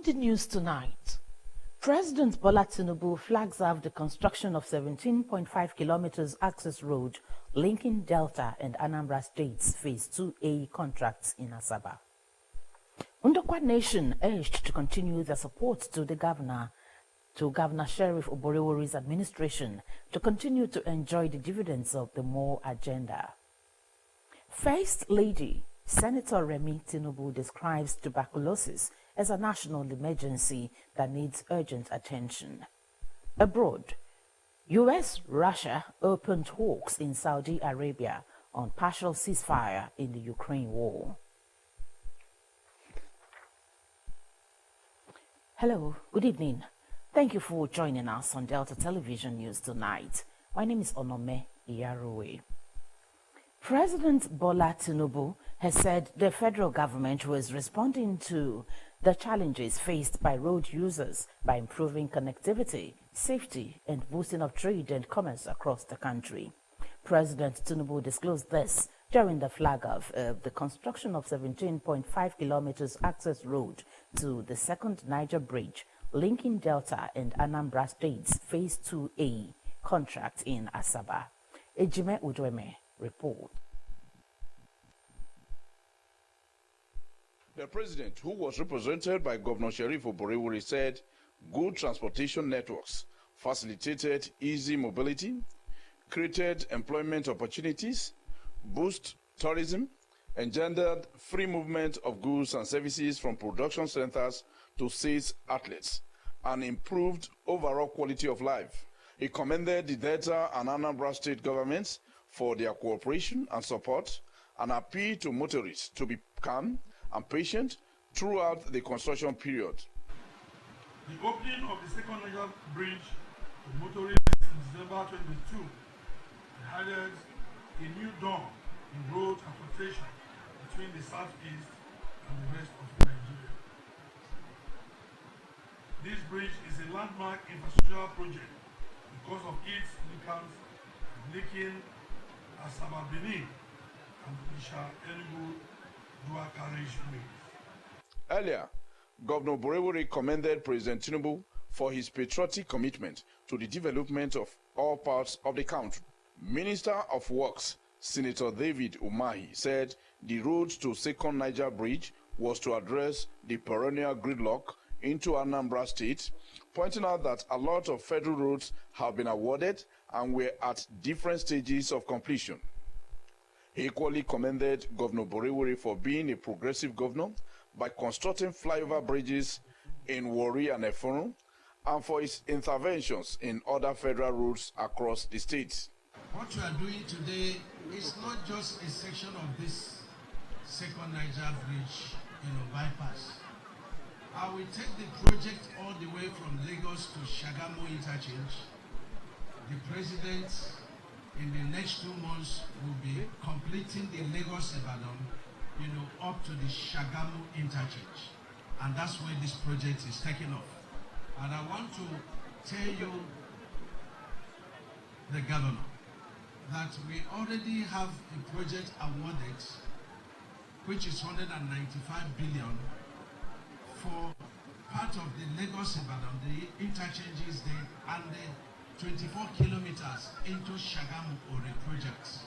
On the news tonight, President Bola Tinubu flags off the construction of 17.5 kilometers access road linking Delta and Anambra States Phase 2A contracts in Asaba. Ndokwa Nation urged to continue their support to Governor Sheriff Oborevwori's administration to continue to enjoy the dividends of the More agenda. First Lady Senator Remi Tinubu describes tuberculosis as a national emergency that needs urgent attention. Abroad, US-Russia opened talks in Saudi Arabia on partial ceasefire in the Ukraine war. Hello, good evening. Thank you for joining us on Delta Television News tonight. My name is Onome Iyarowe. President Bola Tinubu has said the federal government was responding to the challenges faced by road users by improving connectivity, safety, and boosting of trade and commerce across the country. President Tinubu disclosed this during the flag-off of the construction of 17.5 kilometers access road to the second Niger Bridge linking Delta and Anambra States Phase 2A contract in Asaba. Ejime Udweme report. The president, who was represented by Governor Sheriff Oborevwori, said good transportation networks facilitated easy mobility, created employment opportunities, boost tourism, engendered free movement of goods and services from production centers to sales outlets, and improved overall quality of life. He commended the Delta and Anambra state governments for their cooperation and support, and appealed to motorists to be calm and patient throughout the construction period. The opening of the second Niger Bridge to motorists in December 2022 heralded a new dawn in road transportation between the southeast and the rest of Nigeria. This bridge is a landmark infrastructure project because of its linking Asaba Benin and Isha Enugu dual carriageway. Earlier, Governor Oborevwori commended President Tinubu for his patriotic commitment to the development of all parts of the country. Minister of Works, Senator David Umahi, said the road to Second Niger Bridge was to address the perennial gridlock into Anambra State, pointing out that a lot of federal roads have been awarded and were at different stages of completion. He equally commended Governor Oborevwori for being a progressive governor by constructing flyover bridges in Warri and Efuru, and for his interventions in other federal roads across the state. What you are doing today is not just a section of this second Niger Bridge, bypass. I will take the project all the way from Lagos to Shagamu interchange. The president in the next 2 months will be completing the Lagos-Ibadan, up to the Shagamu interchange. And that's where this project is taking off. And I want to tell you, the governor, that we already have a project awarded, which is 195 billion for part of the Lagos-Ibadan, the interchanges there, and the 24 kilometers into Shagamu Ore projects.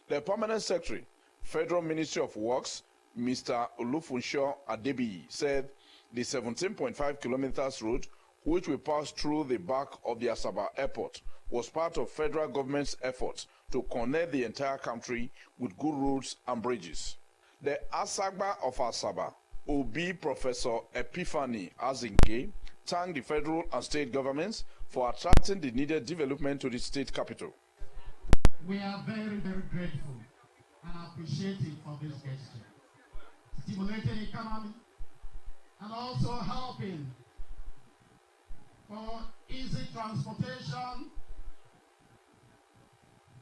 The Permanent Secretary, Federal Ministry of Works, Mr. Olufunsho Adebiyi, said the 17.5 kilometers road, which will pass through the back of the Asaba airport, was part of federal government's efforts to connect the entire country with good roads and bridges. The Asagba of Asaba, Obi Professor Epiphany Azinge, thanked the federal and state governments for attracting the needed development to the state capital. We are very, very grateful and appreciative for this gesture, stimulating economy and also helping for easy transportation,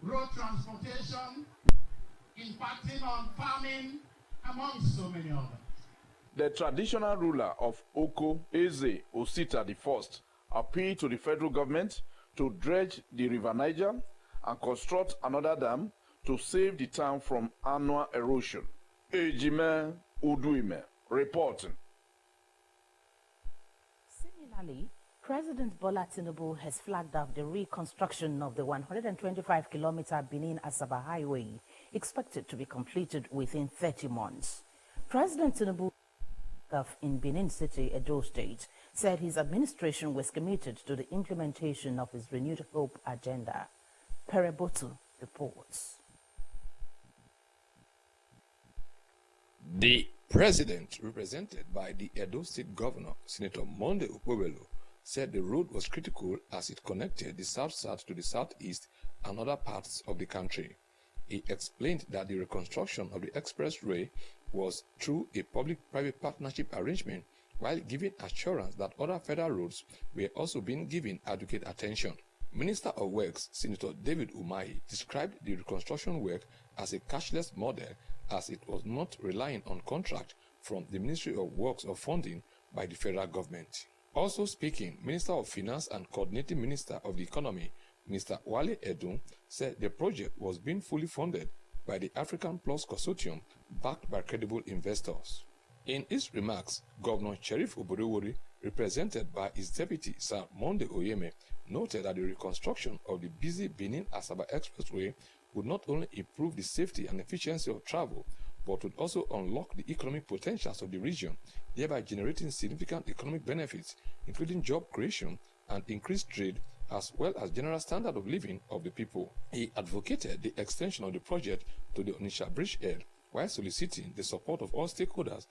road transportation, impacting on farming, among so many others. The traditional ruler of Oko, Eze Osita I, appealed to the federal government to dredge the River Niger and construct another dam to save the town from annual erosion. Ejime Uduime reporting. Similarly, President Bola Tinubu has flagged off the reconstruction of the 125-kilometer Benin-Asaba highway, expected to be completed within 30 months. President Tinubu in Benin City, Edo State, said his administration was committed to the implementation of his renewed hope agenda. Perebotu reports. The president, represented by the Edo State Governor, Senator Monday Okpebholo, said the road was critical as it connected the south-south to the southeast and other parts of the country. He explained that the reconstruction of the expressway was through a public-private partnership arrangement, while giving assurance that other federal roads were also being given adequate attention. Minister of Works, Senator David Umahi, described the reconstruction work as a cashless model as it was not relying on contract from the Ministry of Works or funding by the federal government. Also speaking, Minister of Finance and Coordinating Minister of the Economy, Mr. Wale Edun, said the project was being fully funded by the African Plus Consortium, backed by credible investors. In his remarks, Governor Sheriff Oborevwori, represented by his deputy, Sir Monday Oyeme, noted that the reconstruction of the busy Benin-Asaba Expressway would not only improve the safety and efficiency of travel, but would also unlock the economic potentials of the region, thereby generating significant economic benefits, including job creation and increased trade, as well as general standard of living of the people. He advocated the extension of the project to the Onitsha bridgehead, while soliciting the support of all stakeholders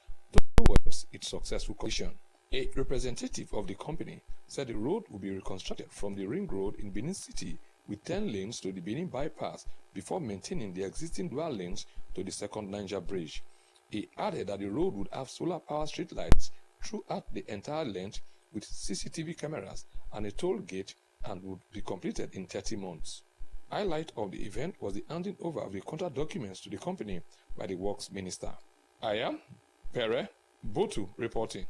towards its successful completion. A representative of the company said the road will be reconstructed from the ring road in Benin City with 10 lanes to the Benin bypass before maintaining the existing dual lanes to the second Niger bridge. He added that the road would have solar power street lights throughout the entire length with CCTV cameras and a toll gate, and would be completed in 30 months. Highlight of the event was the handing over of the contract documents to the company by the Works Minister. I am Perebotu reporting.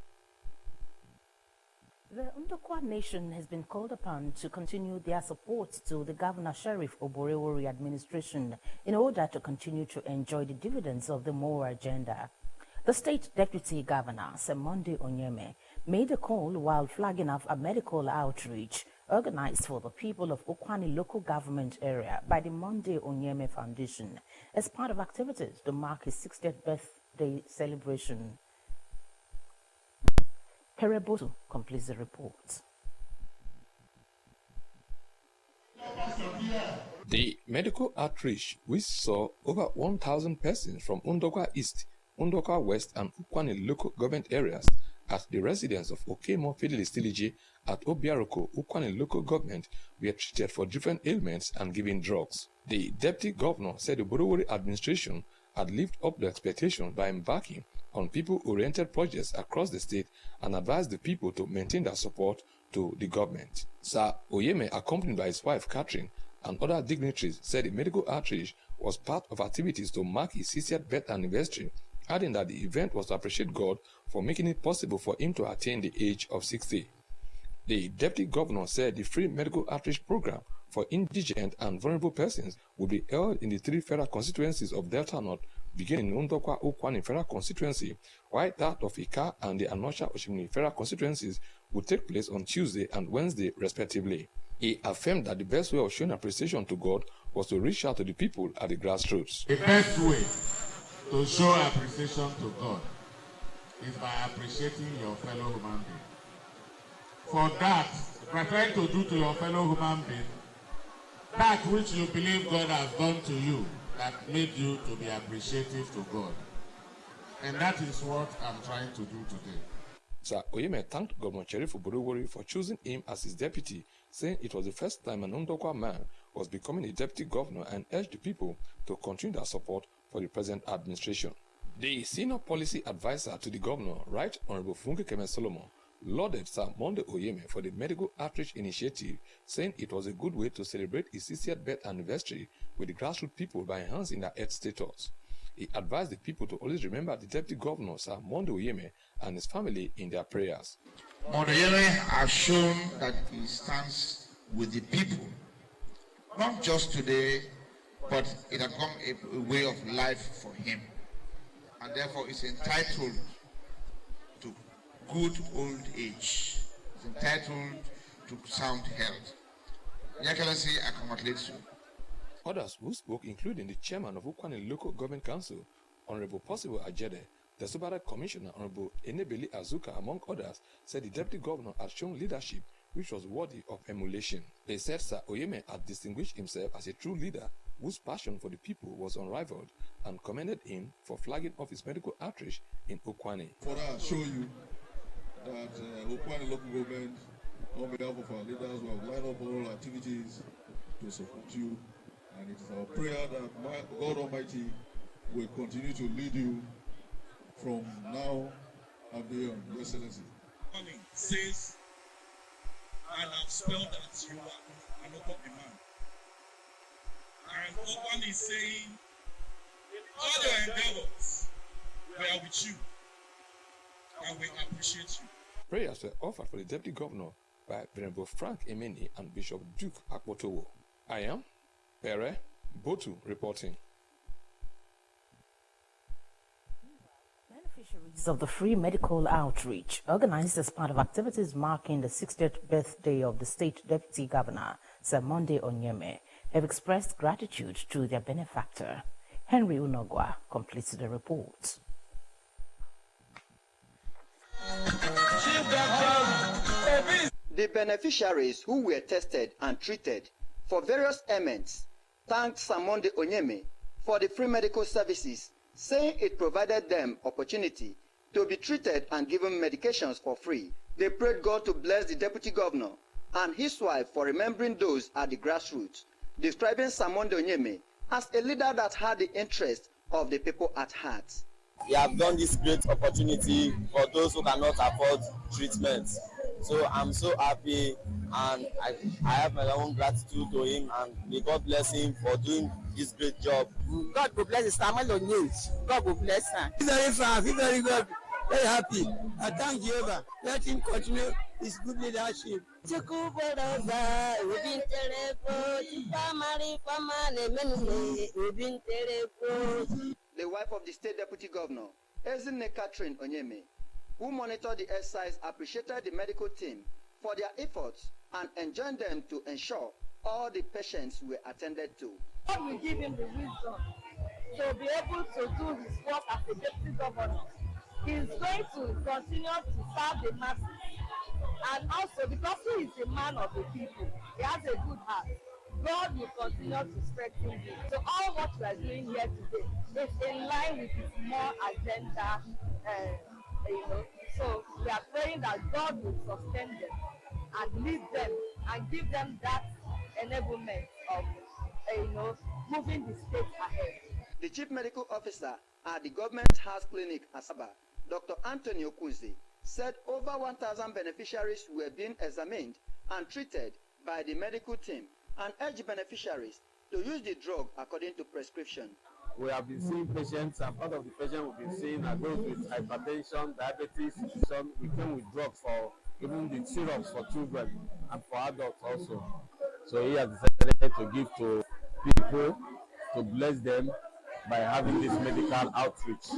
The Ndokwa Nation has been called upon to continue their support to the Governor Sheriff Oborevwori administration in order to continue to enjoy the dividends of the More agenda. The State Deputy Governor, Monday Onyeme, made a call while flagging off a medical outreach organized for the people of Ukwani local government area by the Monday Onyeme Foundation as part of activities to mark his 60th birthday celebration. Perebotu completes the report. The medical outreach, which saw over 1,000 persons from Ndokwa East, Ndokwa West and Ukwani local government areas at the residence of Okemo Fidelistiliji at Obiaroko, Ukwani local government, were treated for different ailments and given drugs. The deputy governor said the Oborevwori administration had lived up to expectations by embarking on people-oriented projects across the state and advised the people to maintain their support to the government. Sir Oyeme, accompanied by his wife Catherine and other dignitaries, said the medical outreach was part of activities to mark his 60th birth anniversary, adding that the event was to appreciate God for making it possible for him to attain the age of 60. The deputy governor said the free medical outreach program for indigent and vulnerable persons will be held in the 3 federal constituencies of Delta North, beginning in Ndokwa Ukwani federal constituency, while that of Ika and the Anosha Oshimini federal constituencies will take place on Tuesday and Wednesday respectively. He affirmed that the best way of showing appreciation to God was to reach out to the people at the grassroots. The best way to show appreciation to God is by appreciating your fellow human being. For that, by trying to do to your fellow human being that which you believe God has done to you that made you to be appreciative to God. And that is what I'm trying to do today. Sir Oyeme thanked Governor Sheriff Oborevwori for choosing him as his deputy, saying it was the first time an Ndokwa man was becoming a deputy governor, and urged the people to continue their support for the present administration. The senior policy advisor to the governor, Right Honorable Funke Keme Solomon, lauded Sir Monday Oyeme for the medical outreach initiative, saying it was a good way to celebrate his 60th birth anniversary with the grassroots people by enhancing their health status. He advised the people to always remember the deputy governor, Sir Monday Oyeme, and his family in their prayers. Monday Oyeme has shown that he stands with the people, not just today, but it has become a way of life for him, and therefore is entitled to good old age. It's entitled to sound health. Your Excellency, I congratulate you. Others who spoke, including the chairman of Ukwane Local Government Council, Honorable Possible Ajede, the Subara Commissioner, Honorable Enebeli Azuka, among others, said the Deputy Governor had shown leadership which was worthy of emulation. They said Sir Oyeme had distinguished himself as a true leader whose passion for the people was unrivaled, and commended him for flagging off his medical outreach in Ukwane. For that, I show you that Ukwane Local Government, on behalf of our leaders, we have lined up all activities to support you, and it is our prayer that God Almighty will continue to lead you from now and beyond. Your Excellency. Says, and I've spelled that you are an open man. And Open is saying, all your endeavors, we are with you, and we appreciate you. Prayers were offered for the Deputy Governor by Venerable Frank Emeni and Bishop Duke Akpotowo. I am Pere Botu reporting. Beneficiaries of the free medical outreach, organized as part of activities marking the 60th birthday of the state Deputy Governor, Sir Monday Onyeme, have expressed gratitude to their benefactor. Henry Unogwa completes the report. The beneficiaries who were tested and treated for various ailments thanked Sir Monday Onyeme for the free medical services, saying it provided them opportunity to be treated and given medications for free. They prayed God to bless the Deputy Governor and his wife for remembering those at the grassroots, describing Sir Monday Onyeme as a leader that had the interest of the people at heart. We have done this great opportunity for those who cannot afford treatment. So I'm so happy, and I have my own gratitude to him, and may God bless him for doing this great job. God will bless his family needs. God will bless her. He's very fine, he's very good, very happy. I thank Jehovah. Let him continue his good leadership. The wife of the state deputy governor, Ezinne Catherine Onyeme, who monitored the exercise, appreciated the medical team for their efforts and enjoined them to ensure all the patients were attended to. God will give him the wisdom to be able to do his work as a deputy governor. He is going to continue to serve the masses, and also because he is a man of the people, he has a good heart. God will continue to strengthen him. So all what we are doing here today is in line with his more agenda. So we are praying that God will sustain them and lead them and give them that enablement of moving the state ahead. The chief medical officer at the government house clinic Asaba, Dr. Anthony Okunze, said over 1,000 beneficiaries were being examined and treated by the medical team, and urged beneficiaries to use the drug according to prescription. We have been seeing patients, and part of the patients we've been seeing are those with hypertension, diabetes. Some we came with drugs for even the syrups for children and for adults also. So he has decided to give to people to bless them by having this medical outreach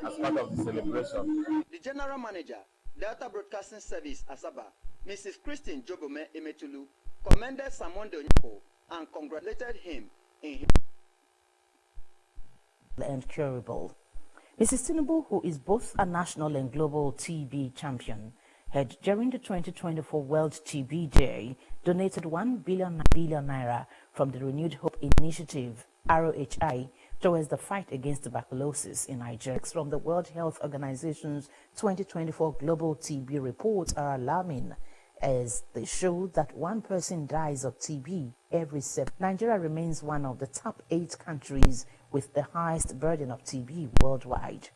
as part of the celebration. The general manager, Delta Broadcasting Service Asaba, Mrs. Christine Jobome Emetulu, commended Sir Monday Onyeme and congratulated him in his and curable. Mrs. Tinubu, who is both a national and global TB champion, had during the 2024 World TB Day donated 1 billion naira from the Renewed Hope Initiative (ROHI) towards the fight against tuberculosis in Nigeria. From the World Health Organization's 2024 Global TB report are alarming, as they show that one person dies of TB every 7. Nigeria remains one of the top 8 countries with the highest burden of TB worldwide.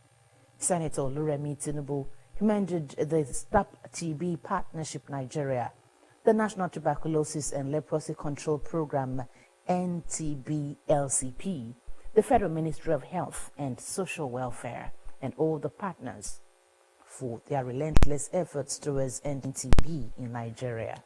Senator Oluremi Tinubu commended the Stop TB Partnership Nigeria, the National Tuberculosis and Leprosy Control Program NTB-LCP, the Federal Ministry of Health and Social Welfare, and all the partners for their relentless efforts towards ending TB in Nigeria.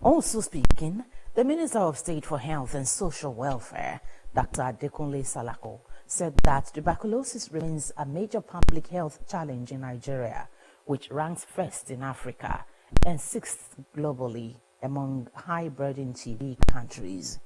Also speaking, the Minister of State for Health and Social Welfare, Dr. Adekunle Salako, said that tuberculosis remains a major public health challenge in Nigeria, which ranks first in Africa and 6th globally among high-burden TB countries.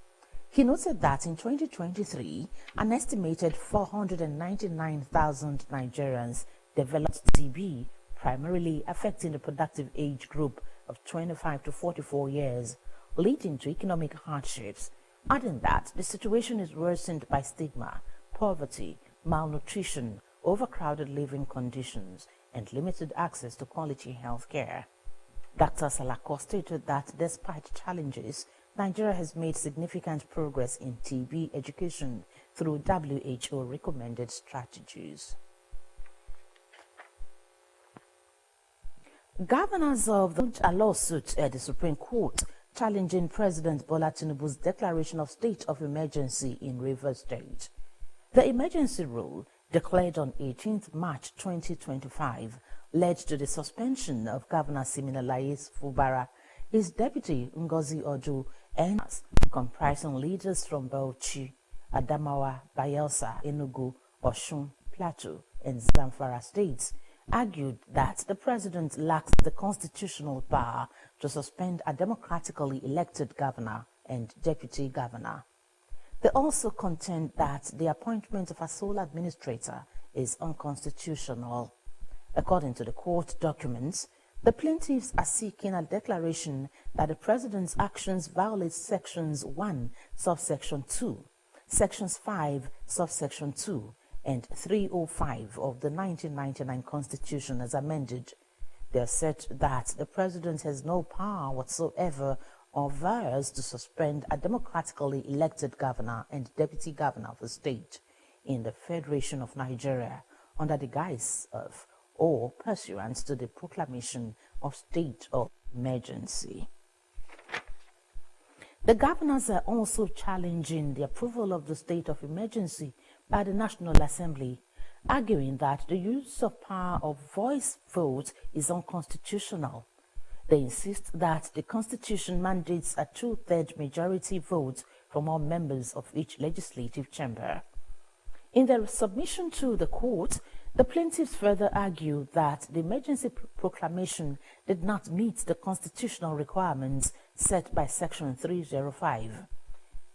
He noted that in 2023, an estimated 499,000 Nigerians developed TB, primarily affecting the productive age group of 25 to 44 years, leading to economic hardships, adding that the situation is worsened by stigma, poverty, malnutrition, overcrowded living conditions, and limited access to quality health care. Dr. Salako stated that despite challenges, Nigeria has made significant progress in TB education through WHO-recommended strategies. Governors of a lawsuit at the Supreme Court challenging President Bola Tinubu's declaration of state of emergency in Rivers State. The emergency rule, declared on 18th March 2025, led to the suspension of Governor Siminalayi Fubara, his deputy Ngozi Odu, and comprising leaders from Bauchi, Adamawa, Bayelsa, Enugu, Osun, Plateau, and Zamfara states, argued that the president lacks the constitutional power to suspend a democratically elected governor and deputy governor. They also contend that the appointment of a sole administrator is unconstitutional. According to the court documents, the plaintiffs are seeking a declaration that the president's actions violate Sections 1, subsection 2, Sections 5, subsection 2, and 305 of the 1999 Constitution as amended. They assert that the president has no power whatsoever or powers to suspend a democratically elected governor and deputy governor of the state in the Federation of Nigeria under the guise of or pursuant to the proclamation of state of emergency. The governors are also challenging the approval of the state of emergency by the National Assembly, arguing that the use of power of voice vote is unconstitutional. They insist that the Constitution mandates a 2/3 majority vote from all members of each legislative chamber. In their submission to the court, the plaintiffs further argue that the emergency proclamation did not meet the constitutional requirements set by Section 305.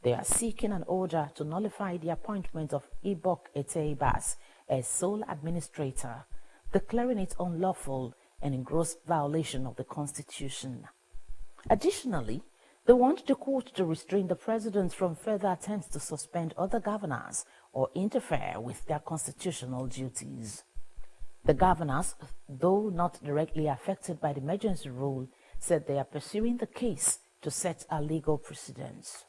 They are seeking an order to nullify the appointment of Ibok Ete-Ibas as sole administrator, declaring it unlawful and in gross violation of the Constitution. Additionally, they want the court to restrain the president from further attempts to suspend other governors or interfere with their constitutional duties. The governors, though not directly affected by the emergency rule, said they are pursuing the case to set a legal precedent.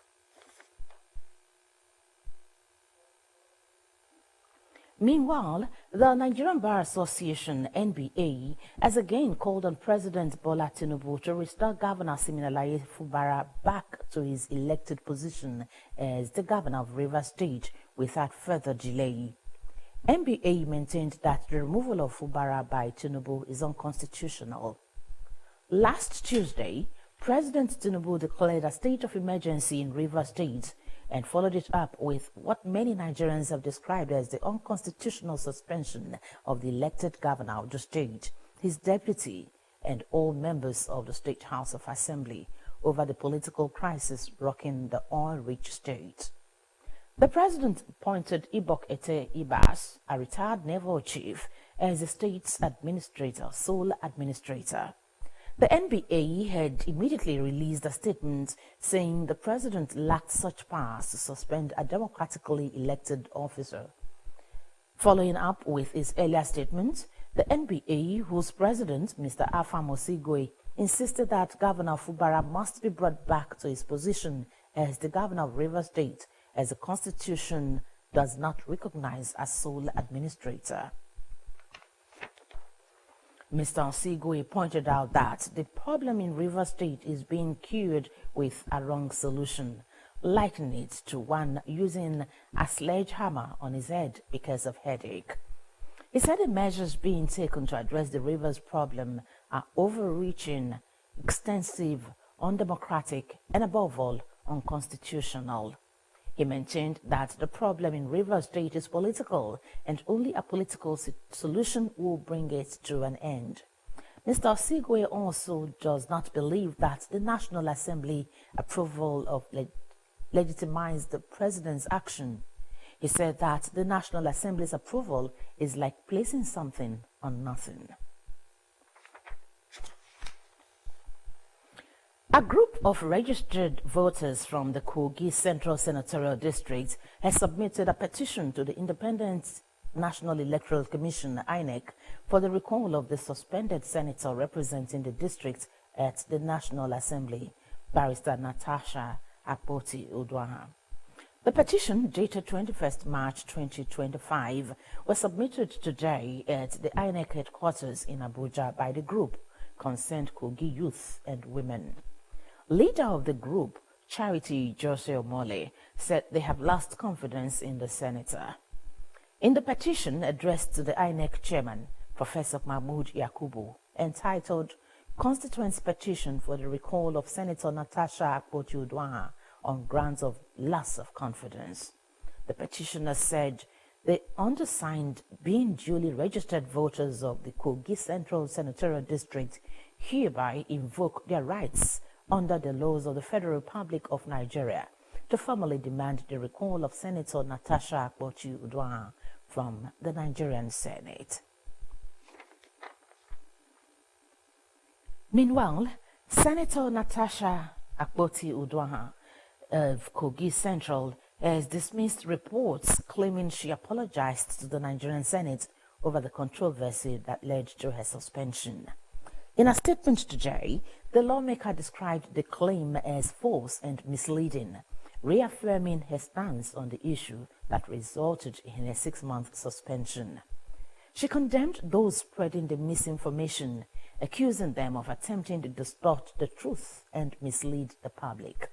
Meanwhile, the Nigerian Bar Association, NBA, has again called on President Bola Tinubu to restore Governor Siminalayi Fubara back to his elected position as the governor of Rivers State without further delay. NBA maintained that the removal of Fubara by Tinubu is unconstitutional. Last Tuesday, President Tinubu declared a state of emergency in Rivers State and followed it up with what many Nigerians have described as the unconstitutional suspension of the elected governor of the state, his deputy, and all members of the State House of Assembly over the political crisis rocking the oil-rich state. The president appointed Ibok Ete-Ibas, a retired naval chief, as the state's sole administrator. The NBA had immediately released a statement saying the president lacked such powers to suspend a democratically elected officer. Following up with his earlier statement, the NBA, whose president, Mr. Afam Osigwe, insisted that Governor Fubara must be brought back to his position as the governor of Rivers State, as the Constitution does not recognize a sole administrator. Mr. Osigwe pointed out that the problem in Rivers State is being cured with a wrong solution, likening it to one using a sledgehammer on his head because of headache. He said the measures being taken to address the Rivers problem are overreaching, extensive, undemocratic, and above all, unconstitutional. He maintained that the problem in Rivers State is political and only a political solution will bring it to an end. Mr. Osigwe also does not believe that the National Assembly approval of legitimized the president's action. He said that the National Assembly's approval is like placing something on nothing. A group of registered voters from the Kogi Central Senatorial District has submitted a petition to the Independent National Electoral Commission, INEC, for the recall of the suspended senator representing the district at the National Assembly, Barrister Natasha Akpoti-Uduaghan. The petition, dated 21st March 2025, was submitted today at the INEC headquarters in Abuja by the group Concerned Kogi Youth and Women. Leader of the group, Charity Jose Omole, said they have lost confidence in the senator. In the petition addressed to the INEC chairman, Professor Mahmoud Yakubu, entitled Constituents Petition for the Recall of Senator Natasha Akpoti-Uduaghan on grounds of loss of confidence, the petitioner said the undersigned, being duly registered voters of the Kogi Central Senatorial District, hereby invoke their rights under the laws of the Federal Republic of Nigeria to formally demand the recall of Senator Natasha Akpoti-Uduaghan from the Nigerian Senate. Meanwhile, Senator Natasha Akpoti-Uduaghan of Kogi Central has dismissed reports claiming she apologized to the Nigerian Senate over the controversy that led to her suspension. In a statement today, the lawmaker described the claim as false and misleading, reaffirming her stance on the issue that resulted in a 6-month suspension. She condemned those spreading the misinformation, accusing them of attempting to distort the truth and mislead the public.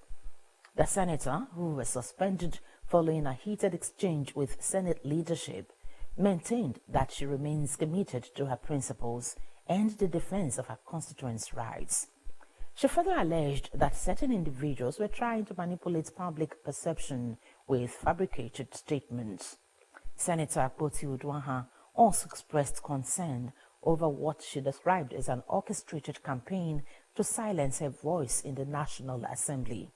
The senator, who was suspended following a heated exchange with Senate leadership, maintained that she remains committed to her principles and the defense of her constituents' rights. She further alleged that certain individuals were trying to manipulate public perception with fabricated statements. Senator Akpoti-Uduaghan also expressed concern over what she described as an orchestrated campaign to silence her voice in the National Assembly.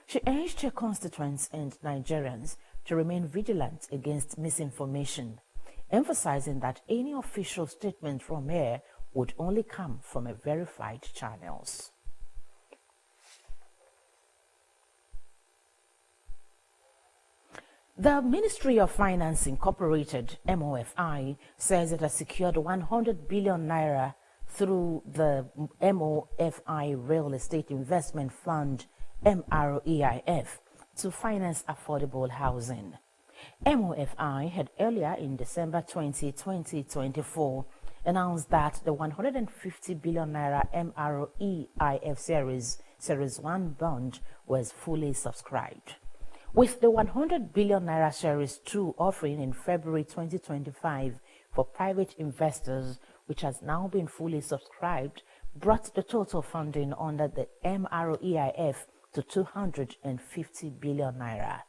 She urged her constituents and Nigerians to remain vigilant against misinformation, emphasizing that any official statement from her would only come from a verified channels. The Ministry of Finance Incorporated, MOFI, says it has secured 100 billion naira through the MOFI Real Estate Investment Fund, MREIF, to finance affordable housing. MOFI had earlier in December 2024 announced that the 150 billion naira MREIF Series 1 bond was fully subscribed. With the 100 billion naira Series 2 offering in February 2025 for private investors, which has now been fully subscribed, brought the total funding under the MREIF to 250 billion naira.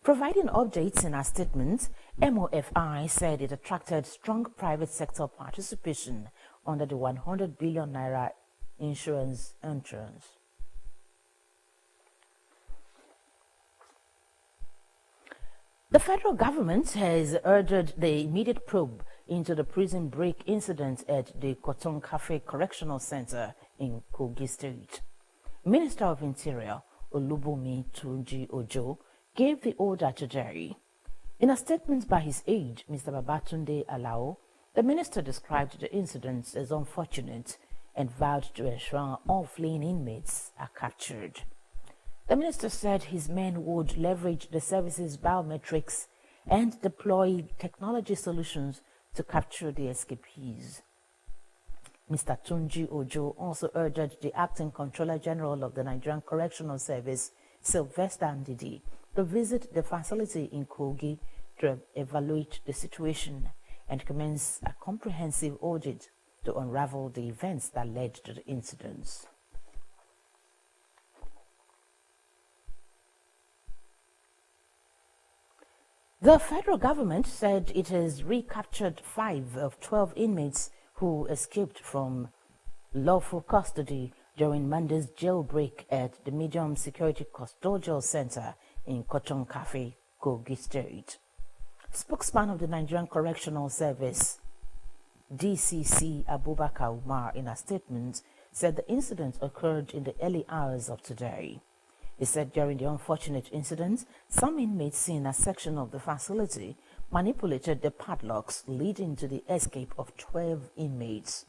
Providing updates in our statement, MOFI said it attracted strong private sector participation under the 100 billion naira insurance entrance. The federal government has urged the immediate probe into the prison break incident at the Cotton Cafe Correctional Center in Kogi State. Minister of Interior Olubunmi Tunji Ojo gave the order today. In a statement by his aide, Mr. Babatunde Alao, the minister described the incident as unfortunate and vowed to ensure all fleeing inmates are captured. The minister said his men would leverage the service's biometrics and deploy technology solutions to capture the escapees. Mr. Tunji Ojo also urged the Acting Controller General of the Nigerian Correctional Service, Sylvester Ndidi, to visit the facility in Kogi to evaluate the situation and commence a comprehensive audit to unravel the events that led to the incidents. The federal government said it has recaptured 5 of 12 inmates who escaped from lawful custody during Monday's jailbreak at the Medium Security Custodial Center in Kochon Cafe, Kogi State. Spokesman of the Nigerian Correctional Service, DCC Abubakar Umar, in a statement, said the incident occurred in the early hours of today. He said during the unfortunate incident, some inmates in a section of the facility manipulated the padlocks, leading to the escape of 12 inmates.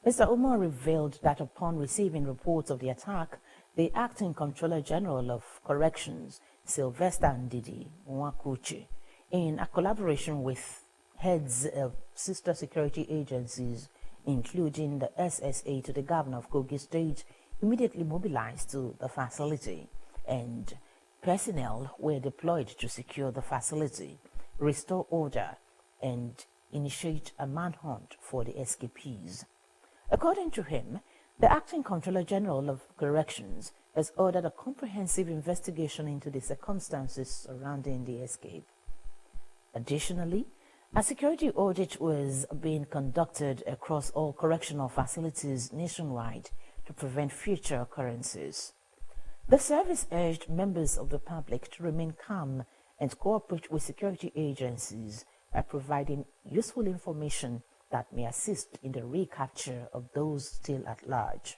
Mr. Umar revealed that upon receiving reports of the attack, the Acting Controller General of Corrections, Sylvester Ndidi Nwakuchi, in a collaboration with heads of sister security agencies, including the SSA to the Governor of Kogi State, immediately mobilized to the facility, and personnel were deployed to secure the facility, restore order, and initiate a manhunt for the escapees. According to him, the Acting Controller General of Corrections has ordered a comprehensive investigation into the circumstances surrounding the escape. Additionally, a security audit was being conducted across all correctional facilities nationwide to prevent future occurrences. The service urged members of the public to remain calm and cooperate with security agencies by providing useful information that may assist in the recapture of those still at large.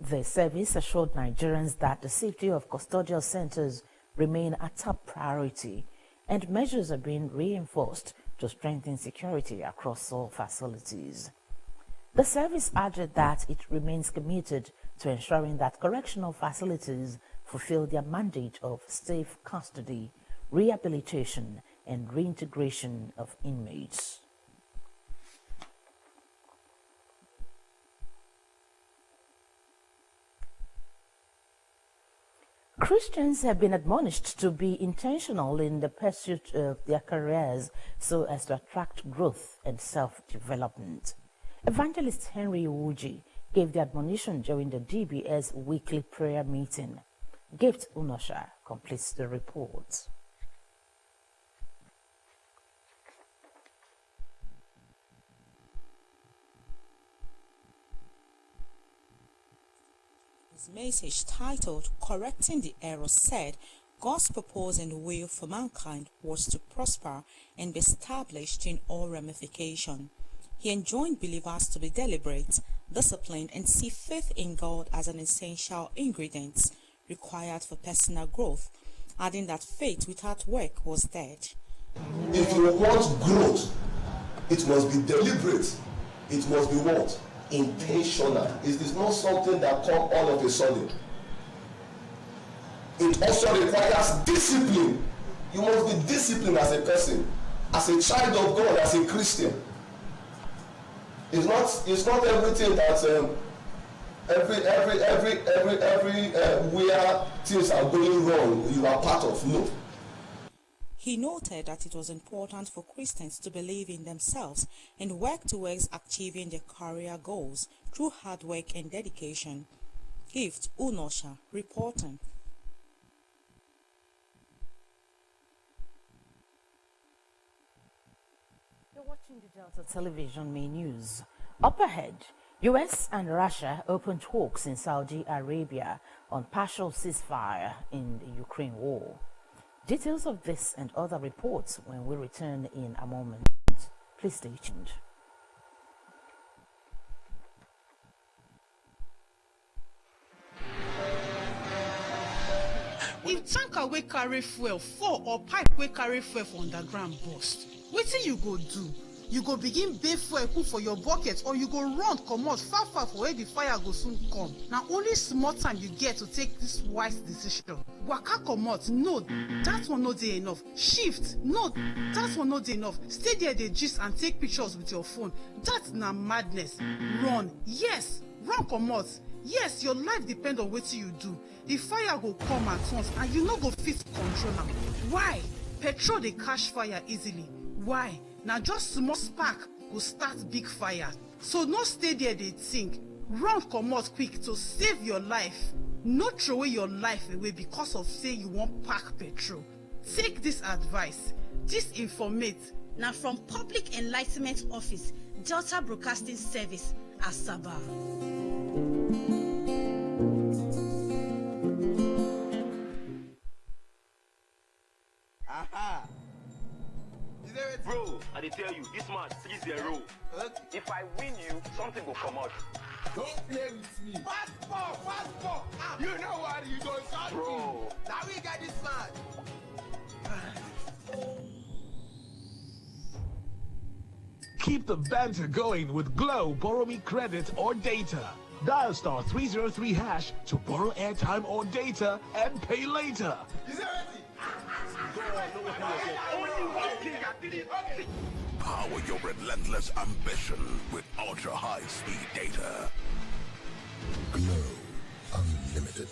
The service assured Nigerians that the safety of custodial centers remain a top priority, and measures are being reinforced to strengthen security across all facilities. The service added that it remains committed to ensuring that correctional facilities fulfill their mandate of safe custody, rehabilitation, and reintegration of inmates. Christians have been admonished to be intentional in the pursuit of their careers so as to attract growth and self-development. Evangelist Henry Uji gave the admonition during the DBS weekly prayer meeting. Gift Unosha completes the report. His message, titled Correcting the Error, said God's purpose and will for mankind was to prosper and be established in all ramification. He enjoined believers to be deliberate, disciplined, and see faith in God as an essential ingredient required for personal growth, adding that faith without work was dead. If you want growth, it must be deliberate. It must be what? Intentional. It is not something that comes all of a sudden. It also requires discipline. You must be disciplined as a person, as a child of God, as a Christian. It's not everything that where things are going wrong you are part of. No. He noted that it was important for Christians to believe in themselves and work towards achieving their career goals through hard work and dedication. Gift Unosha reporting. You're watching the Delta Television Main News. Up ahead, US and Russia open talks in Saudi Arabia on partial ceasefire in the Ukraine war. Details of this and other reports when we return in a moment. Please stay tuned. If tanker wey carry fuel fall or pipe wey carry fuel for underground burst, wetin you go do? You go begin bath fuel put for your bucket, or you go run comot far far for where the fire go soon come. Na only small time you get to take this wise decision. Waka comot, no, that one no dey enough. Shift, no, that one no dey enough. Stay there dey gist and take pictures with your phone. That na madness. Run, yes, run comot. Yes, your life depend on wetin you do. The fire go come at once and you no go fit control am. Why? Petrol dey catch fire easily. Why? Na just small spark go start big fire. So no stay there dey think. Run comot quick to save your life. No throw away your life away because of say you wan pack petrol. Take this advice. Disinformate, Now from Public Enlightenment Office, Delta Broadcasting Service, Asaba. Aha! Bro, I tell you, this match 3-0. If I win you, something will come out. Don't play with me. Fast ball. Ah. You know what? You don't shot me. Bro. Now we got this match. Keep the banter going with Glow Borrow Me Credit or Data. Dial star 303 hash to borrow airtime or data and pay later. Is it ready? Power your relentless ambition with ultra-high-speed data. Glow Unlimited.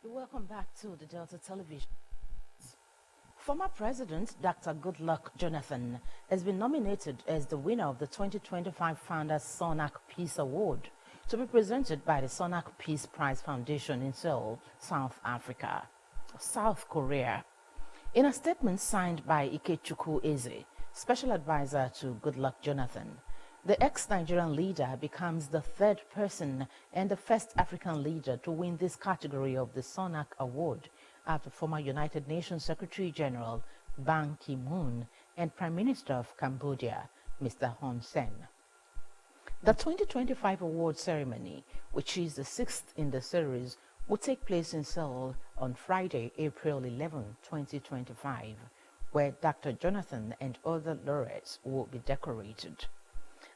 Welcome back to the Delta Television. Former President Dr. Goodluck Jonathan has been nominated as the winner of the 2025 Founders Sonac Peace Award to be presented by the Sonac Peace Prize Foundation in Seoul, South Korea. In a statement signed by Ikechukwu Eze, special advisor to Goodluck Jonathan, the ex-Nigerian leader becomes the third person and the first African leader to win this category of the Sonac Award after former United Nations Secretary General Ban Ki-moon and Prime Minister of Cambodia, Mr. Hun Sen. The 2025 award ceremony, which is the sixth in the series, will take place in Seoul on Friday, April 11, 2025, where Dr. Jonathan and other laureates will be decorated.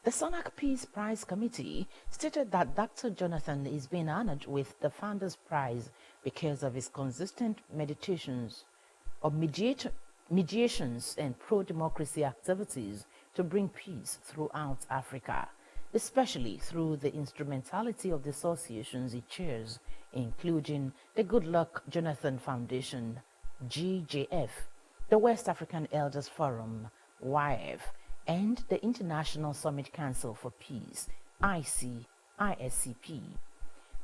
The Sonac Peace Prize Committee stated that Dr. Jonathan is being honored with the Founders Prize because of his consistent mediations and pro-democracy activities to bring peace throughout Africa, especially through the instrumentality of the associations he chairs, including the Goodluck Jonathan Foundation, GJF, the West African Elders Forum, YF, and the International Summit Council for Peace, ISCP.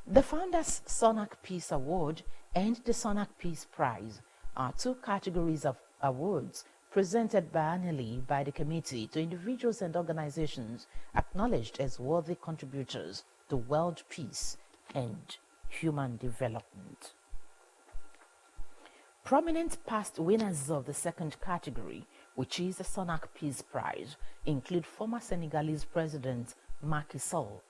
The Founders Sonac Peace Award and the Sonac Peace Prize are two categories of awards presented biannually by the committee to individuals and organizations acknowledged as worthy contributors to world peace and human development. Prominent past winners of the second category, which is the Sonac Peace Prize, include former Senegalese President Macky Sall,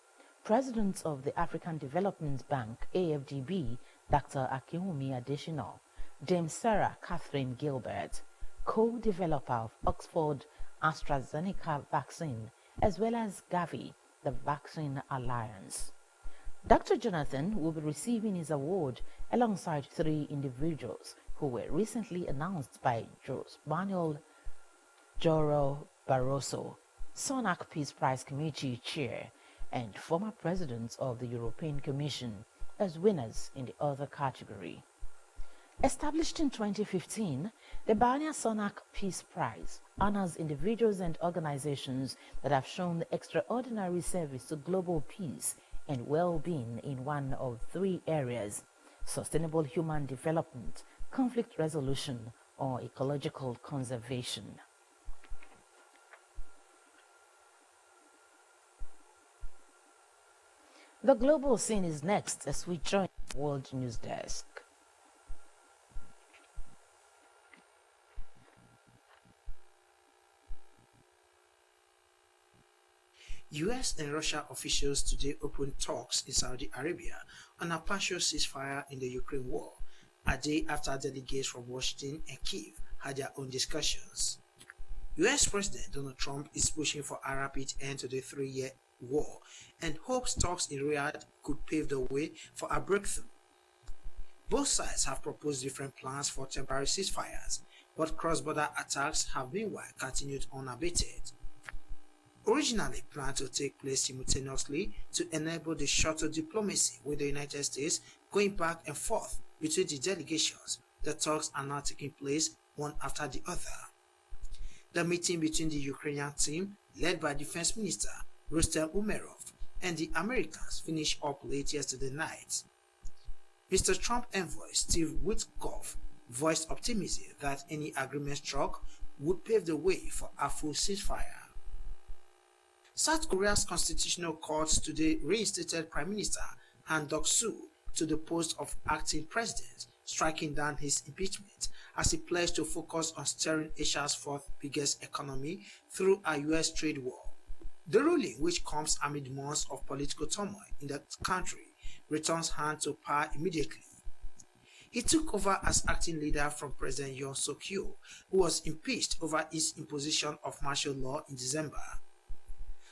President of the African Development Bank, AFDB, Dr. Akinwumi Adesina, Dame Sarah Catherine Gilbert, co-developer of Oxford AstraZeneca vaccine, as well as Gavi, the Vaccine Alliance. Dr. Jonathan will be receiving his award alongside three individuals who were recently announced by Jose Manuel João Barroso, Sonac Peace Prize Committee Chair, and former President of the European Commission, as winners in the other category. Established in 2015, the Bania Sonac Peace Prize honors individuals and organizations that have shown extraordinary service to global peace and well-being in one of three areas: sustainable human development, conflict resolution, or ecological conservation. The global scene is next as we join the World News Desk. US and Russia officials today opened talks in Saudi Arabia on a partial ceasefire in the Ukraine war, a day after delegates from Washington and Kyiv had their own discussions. US President Donald Trump is pushing for a rapid end to the three-year war and hopes talks in Riyadh could pave the way for a breakthrough. Both sides have proposed different plans for temporary ceasefires, but cross-border attacks have meanwhile continued unabated. Originally planned to take place simultaneously to enable the shuttle diplomacy with the United States going back and forth between the delegations, the talks are now taking place one after the other. The meeting between the Ukrainian team, led by Defense Minister Rustem Umerov, and the Americans finished up late yesterday night. Mr. Trump envoy Steve Witkoff voiced optimism that any agreement struck would pave the way for a full ceasefire. South Korea's constitutional court today reinstated Prime Minister Han Duck-soo to the post of acting president, striking down his impeachment as he pledged to focus on steering Asia's fourth biggest economy through a U.S. trade war. The ruling, which comes amid months of political turmoil in the country, returns Han to power immediately. He took over as acting leader from President Yoon Suk-yeol, who was impeached over his imposition of martial law in December.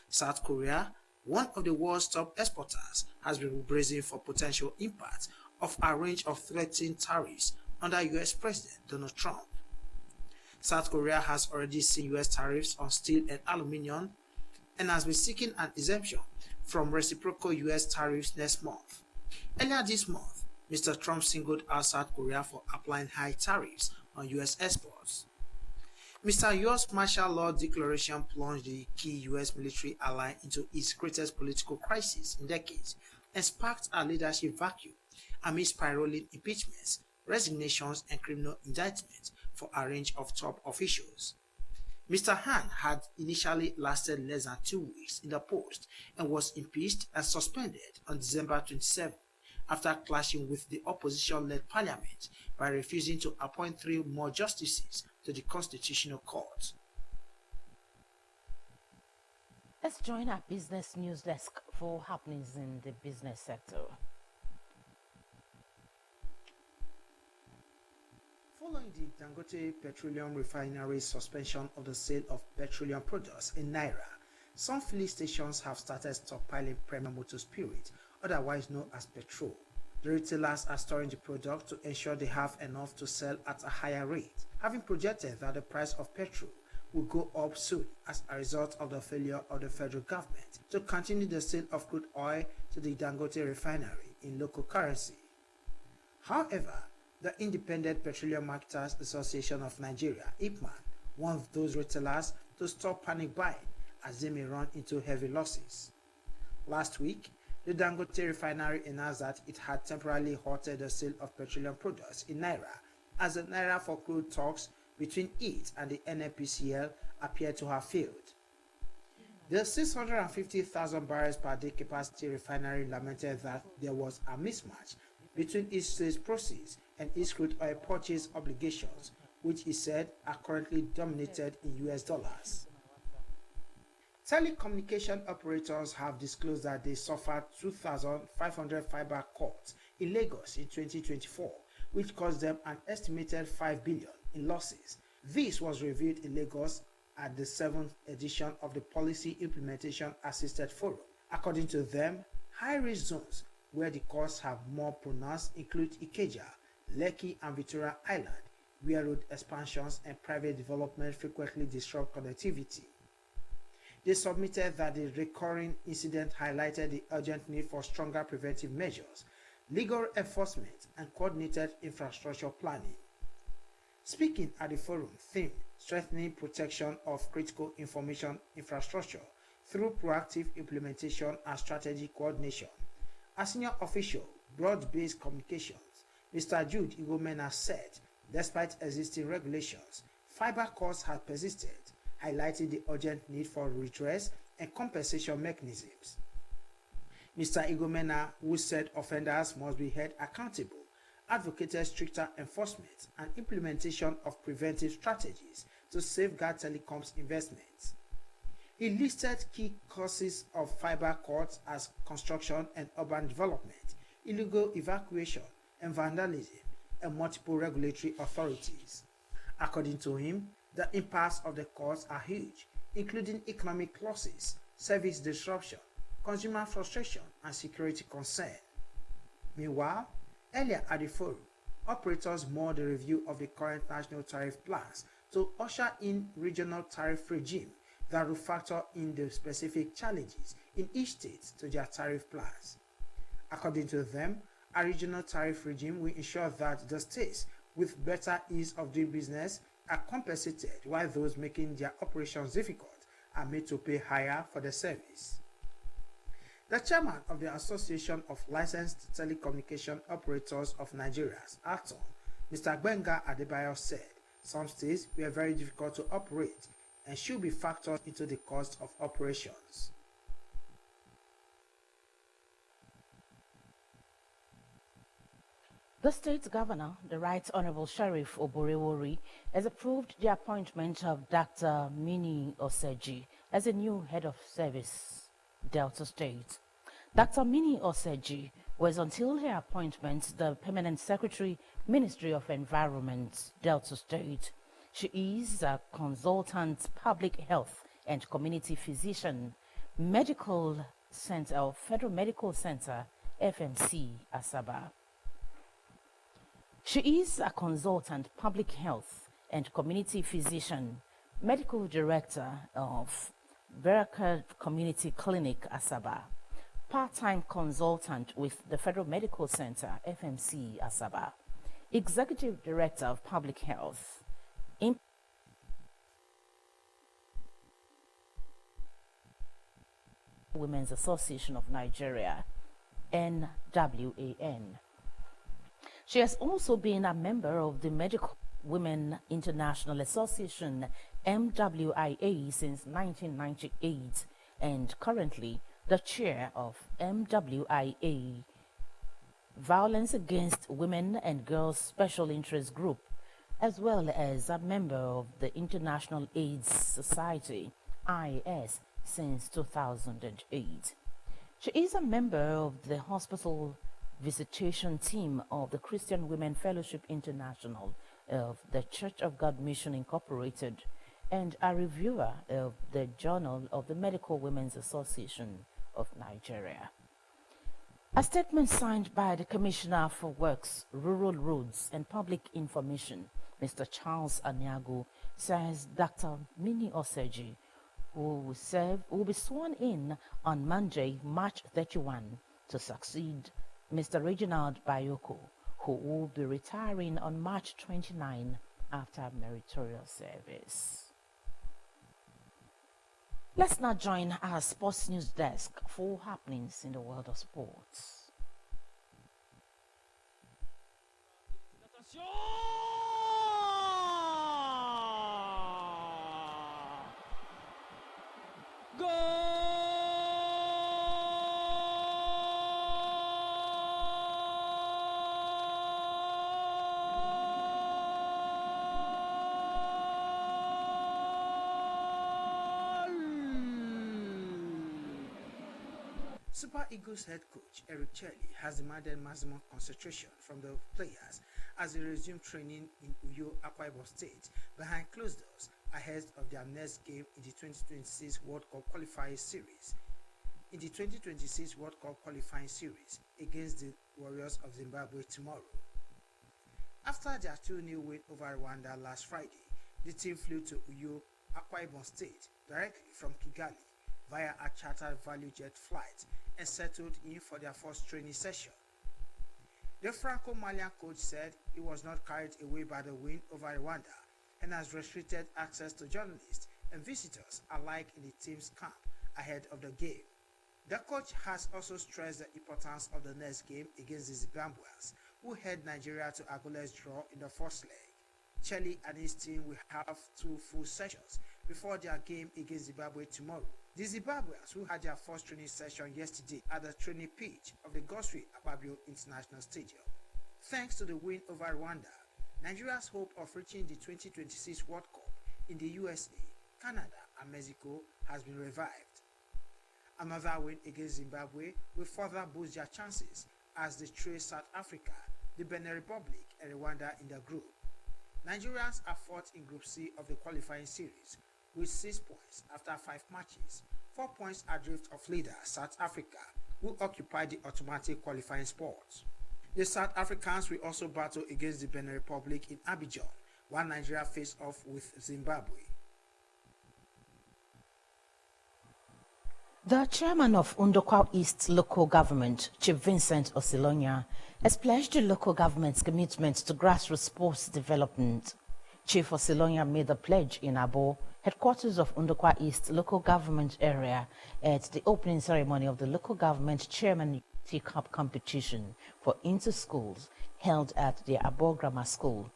South Korea, one of the world's top exporters, has been bracing for potential impact of a range of threatening tariffs under U.S. President Donald Trump. South Korea has already seen U.S. tariffs on steel and aluminium and has been seeking an exemption from reciprocal U.S. tariffs next month. Earlier this month, Mr. Trump singled out South Korea for applying high tariffs on U.S. exports. Mr. Yu's martial law declaration plunged the key U.S. military ally into its greatest political crisis in decades and sparked a leadership vacuum amid spiraling impeachments, resignations, and criminal indictments for a range of top officials. Mr. Han had initially lasted less than 2 weeks in the post and was impeached and suspended on December 27 after clashing with the opposition-led parliament by refusing to appoint 3 more justices to the Constitutional Court. Let's join our business news desk for happenings in the business sector. Following the Dangote Petroleum Refinery's suspension of the sale of petroleum products in Naira, some filling stations have started stockpiling premium motor spirit, otherwise known as petrol. The retailers are storing the product to ensure they have enough to sell at a higher rate, having projected that the price of petrol will go up soon as a result of the failure of the federal government to continue the sale of crude oil to the Dangote refinery in local currency. However, the Independent Petroleum Marketers Association of Nigeria, IPMAN, warned those retailers to stop panic buying as they may run into heavy losses. Last week, the Dangote refinery announced that it had temporarily halted the sale of petroleum products in Naira as the Naira for crude talks between it and the NNPCL appeared to have failed. The 650,000 barrels per day capacity refinery lamented that there was a mismatch between its sales proceeds and its crude oil purchase obligations, which it said are currently dominated in US dollars. Telecommunication operators have disclosed that they suffered 2,500 fiber cuts in Lagos in 2024, which cost them an estimated $5 billion in losses. This was revealed in Lagos at the 7th edition of the Policy Implementation Assisted Forum. According to them, high-risk zones where the costs have more pronounced include Ikeja, Lekki and Victoria Island, where road expansions and private development frequently disrupt connectivity. They submitted that the recurring incident highlighted the urgent need for stronger preventive measures, legal enforcement, and coordinated infrastructure planning. Speaking at the forum theme, Strengthening Protection of Critical Information Infrastructure through Proactive Implementation and Strategy Coordination, a senior official, Broad-Based Communications, Mr. Jude Igomena said, despite existing regulations, fiber costs have persisted, highlighting the urgent need for redress and compensation mechanisms. Mr. Igomena, who said offenders must be held accountable, advocated stricter enforcement and implementation of preventive strategies to safeguard telecoms investments. He listed key causes of fiber cuts as construction and urban development, illegal evacuation and vandalism, and multiple regulatory authorities. According to him, the impacts of the cuts are huge, including economic losses, service disruption, consumer frustration, and security concern. Meanwhile, Earlier at the forum, operators mourned the review of the current national tariff plans to usher in regional tariff regime that will factor in the specific challenges in each state to their tariff plans. According to them, a regional tariff regime will ensure that the states with better ease of doing business are compensated, while those making their operations difficult are made to pay higher for the service. The chairman of the Association of Licensed Telecommunication Operators of Nigeria, ATON, Mr. Gbenga Adebayo, said some states were very difficult to operate and should be factored into the cost of operations. The state governor, the Right Honorable Sheriff Oborewori, has approved the appointment of Dr. Mini Oseji as a new head of service, Delta State. Dr. Mini Oseji was until her appointment the Permanent Secretary, Ministry of Environment, Delta State. She is a consultant public health and community physician, Medical Center of Federal Medical Center, FMC, Asaba. She is a consultant public health and community physician, medical director of Beraka Community Clinic, Asaba, part-time consultant with the Federal Medical Center, FMC, Asaba, executive director of public health, Women's Association of Nigeria, NWAN. She has also been a member of the Medical Women International Association, MWIA, since 1998 and currently the chair of MWIA, Violence Against Women and Girls Special Interest Group, as well as a member of the International AIDS Society, IS, since 2008. She is a member of the hospital visitation team of the Christian Women Fellowship International of the Church of God Mission Incorporated and a reviewer of the Journal of the Medical Women's Association of Nigeria. A statement signed by the Commissioner for Works, Rural Roads and Public Information, Mr. Charles Aniago, says Dr. Mini Oseji, who will be sworn in on Monday, March 31, to succeed Mr. Reginald Bayoko, who will be retiring on March 29 after meritorious service. Let's now join our sports news desk for happenings in the world of sports. Super Eagles head coach Eric Chelle has demanded maximum concentration from the players as they resume training in Uyo, Akwa Ibom State behind closed doors ahead of their next game in the 2026 World Cup qualifying series. In the 2026 World Cup qualifying series against the Warriors of Zimbabwe tomorrow. After their 2-0 win over Rwanda last Friday, the team flew to Uyo, Akwa Ibom State directly from Kigali via a chartered value jet flight and settled in for their first training session. The Franco-Malian coach said he was not carried away by the win over Rwanda and has restricted access to journalists and visitors alike in the team's camp ahead of the game. The coach has also stressed the importance of the next game against the Zimbabweans, who head Nigeria to a goalless draw in the first leg. Chelle and his team will have 2 full sessions before their game against Zimbabwe tomorrow. The Zimbabweans, who had their first training session yesterday at the training pitch of the Godswill Akpabio International Stadium. Thanks to the win over Rwanda, Nigeria's hope of reaching the 2026 World Cup in the USA, Canada and Mexico has been revived. Another win against Zimbabwe will further boost their chances as they trace South Africa, the Benin Republic and Rwanda in the group. Nigerians are fourth in Group C of the qualifying series with 6 points after 5 matches, 4 points adrift of leader South Africa, who occupy the automatic qualifying spot. The South Africans will also battle against the Benin Republic in Abidjan, while Nigeria face off with Zimbabwe. The chairman of Undokwa East local government, Chief Vincent Osilonya, has pledged the local government's commitment to grassroots sports development. Chief Osilonya made the pledge in Abo, headquarters of Undokwa East local government area, at the opening ceremony of the local government chairman Cup competition for inter-schools held at the Abo Grammar School.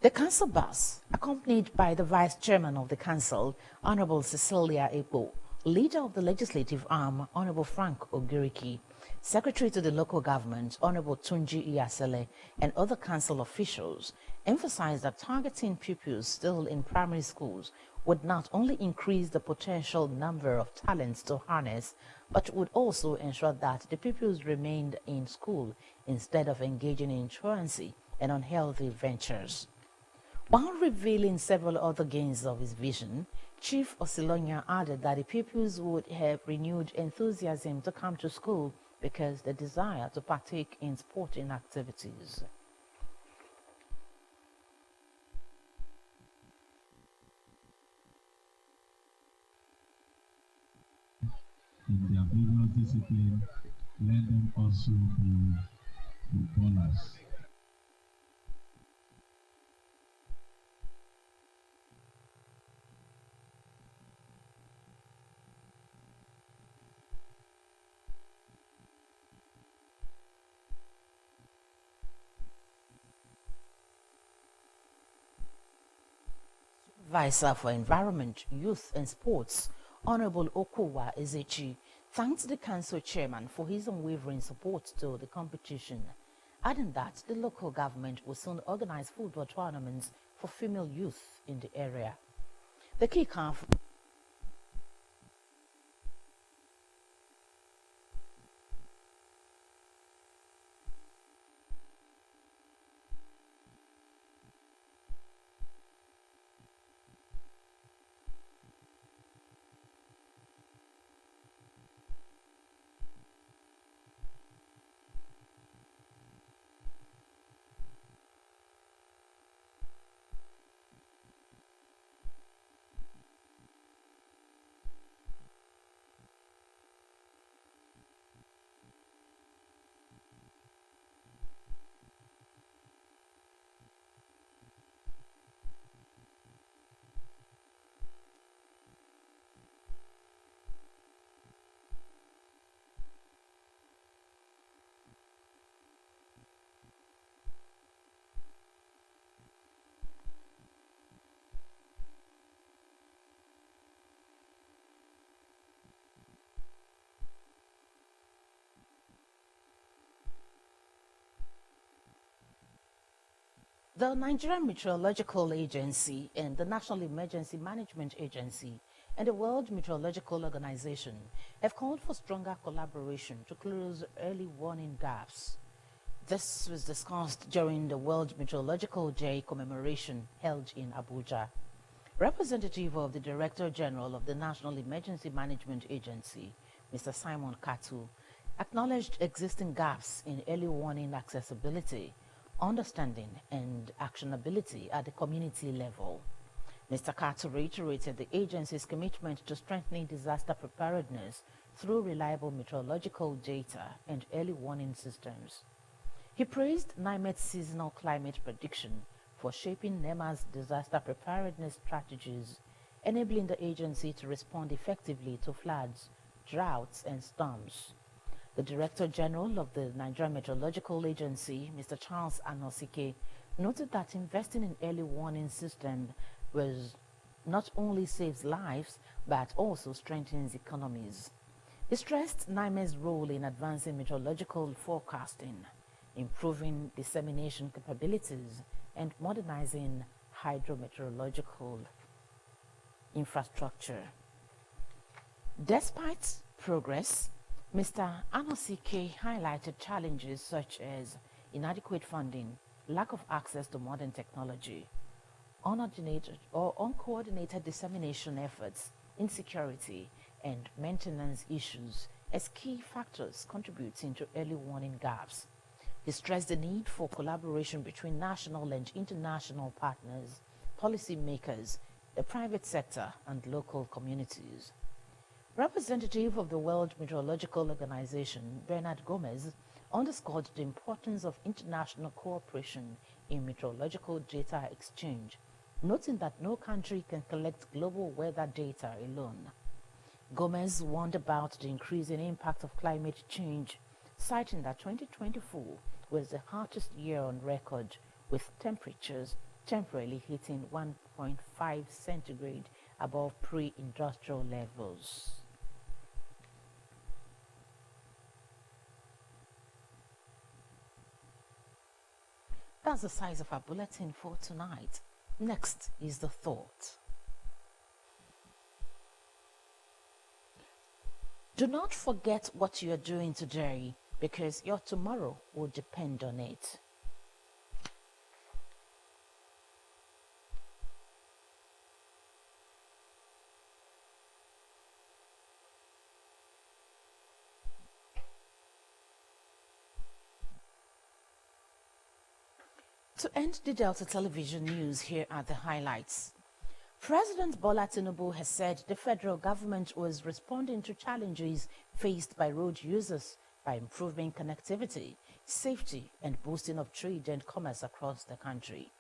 The council bus, accompanied by the vice chairman of the council, Honorable Cecilia Epo, leader of the legislative arm, Honorable Frank Ogiriki, secretary to the local government, Honorable Tunji Iyasele, and other council officials, emphasized that targeting pupils still in primary schools would not only increase the potential number of talents to harness, but would also ensure that the pupils remained in school instead of engaging in truancy and unhealthy ventures. While revealing several other gains of his vision, Chief Osilonya added that the pupils would have renewed enthusiasm to come to school because they desire to partake in sporting activities. In their various disciplines, let them also be footballers. Supervisor for Environment, Youth and Sports, Honorable Okuwa Ezechi, thanked the council chairman for his unwavering support to the competition, adding that the local government will soon organize football tournaments for female youth in the area. The kick-off The Nigerian Meteorological Agency and the National Emergency Management Agency and the World Meteorological Organization have called for stronger collaboration to close early warning gaps. This was discussed during the World Meteorological Day commemoration held in Abuja. Representative of the Director General of the National Emergency Management Agency, Mr. Simon Katu, acknowledged existing gaps in early warning accessibility, understanding and actionability at the community level. Mr. Carter reiterated the agency's commitment to strengthening disaster preparedness through reliable meteorological data and early warning systems. He praised NIMET's seasonal climate prediction for shaping NEMA's disaster preparedness strategies, enabling the agency to respond effectively to floods, droughts, and storms. The Director General of the Nigerian Meteorological Agency, Mr. Charles Anosike, noted that investing in early warning systems was not only saves lives, but also strengthens economies. He stressed NIME's role in advancing meteorological forecasting, improving dissemination capabilities, and modernizing hydrometeorological infrastructure. Despite progress, Mr. Anosike highlighted challenges such as inadequate funding, lack of access to modern technology, uncoordinated dissemination efforts, insecurity, and maintenance issues as key factors contributing to early warning gaps. He stressed the need for collaboration between national and international partners, policymakers, the private sector, and local communities. Representative of the World Meteorological Organization, Bernard Gomez, underscored the importance of international cooperation in meteorological data exchange, noting that no country can collect global weather data alone. Gomez warned about the increasing impact of climate change, citing that 2024 was the hottest year on record, with temperatures temporarily hitting 1.5 centigrade above pre-industrial levels. That's the size of our bulletin for tonight. Next is the thought. Do not forget what you are doing today, because your tomorrow will depend on it. To end the Delta Television news, here are the highlights. President Bola Tinubu has said the federal government was responding to challenges faced by road users by improving connectivity, safety, and boosting of trade and commerce across the country.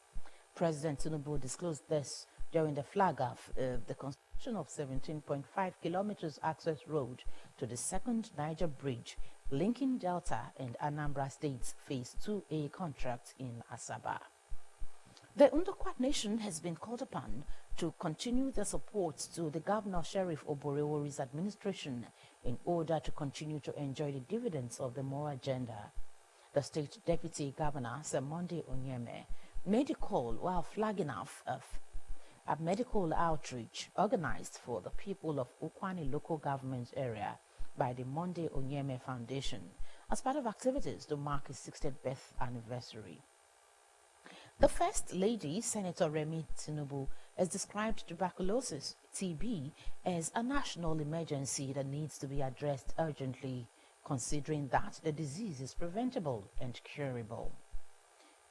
President Tinubu disclosed this during the flag-off of the construction of 17.5 kilometers access road to the second Niger Bridge, linking Delta and Anambra States Phase 2A contract in Asaba. The Ndokwa Nation has been called upon to continue their support to the Governor Sheriff Oborewori's administration in order to continue to enjoy the dividends of the More agenda. The State Deputy Governor, Sir Monday Onyeme, made a call while flagging off a medical outreach organized for the people of Ukwani local government area by the Monday Onyeme Foundation as part of activities to mark his 60th birth anniversary. The First Lady, Senator Remi Tinubu, has described tuberculosis, TB, as a national emergency that needs to be addressed urgently, considering that the disease is preventable and curable.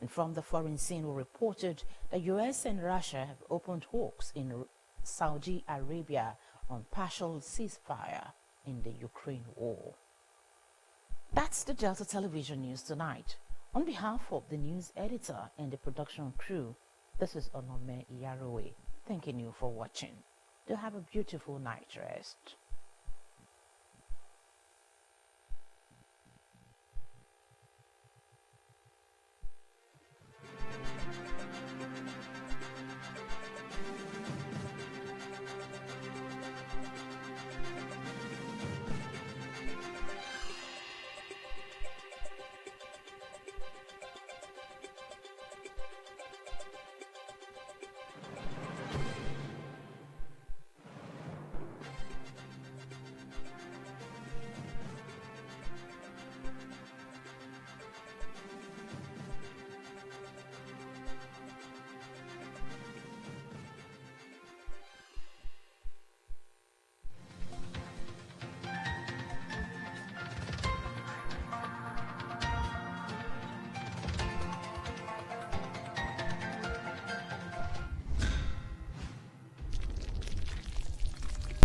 And from the foreign scene, we reported that US and Russia have opened talks in Saudi Arabia on partial ceasefire in the Ukraine war. That's the Delta Television news tonight. On behalf of the news editor and the production crew, this is Onome Iyarowe, thanking you for watching. Do have a beautiful night rest.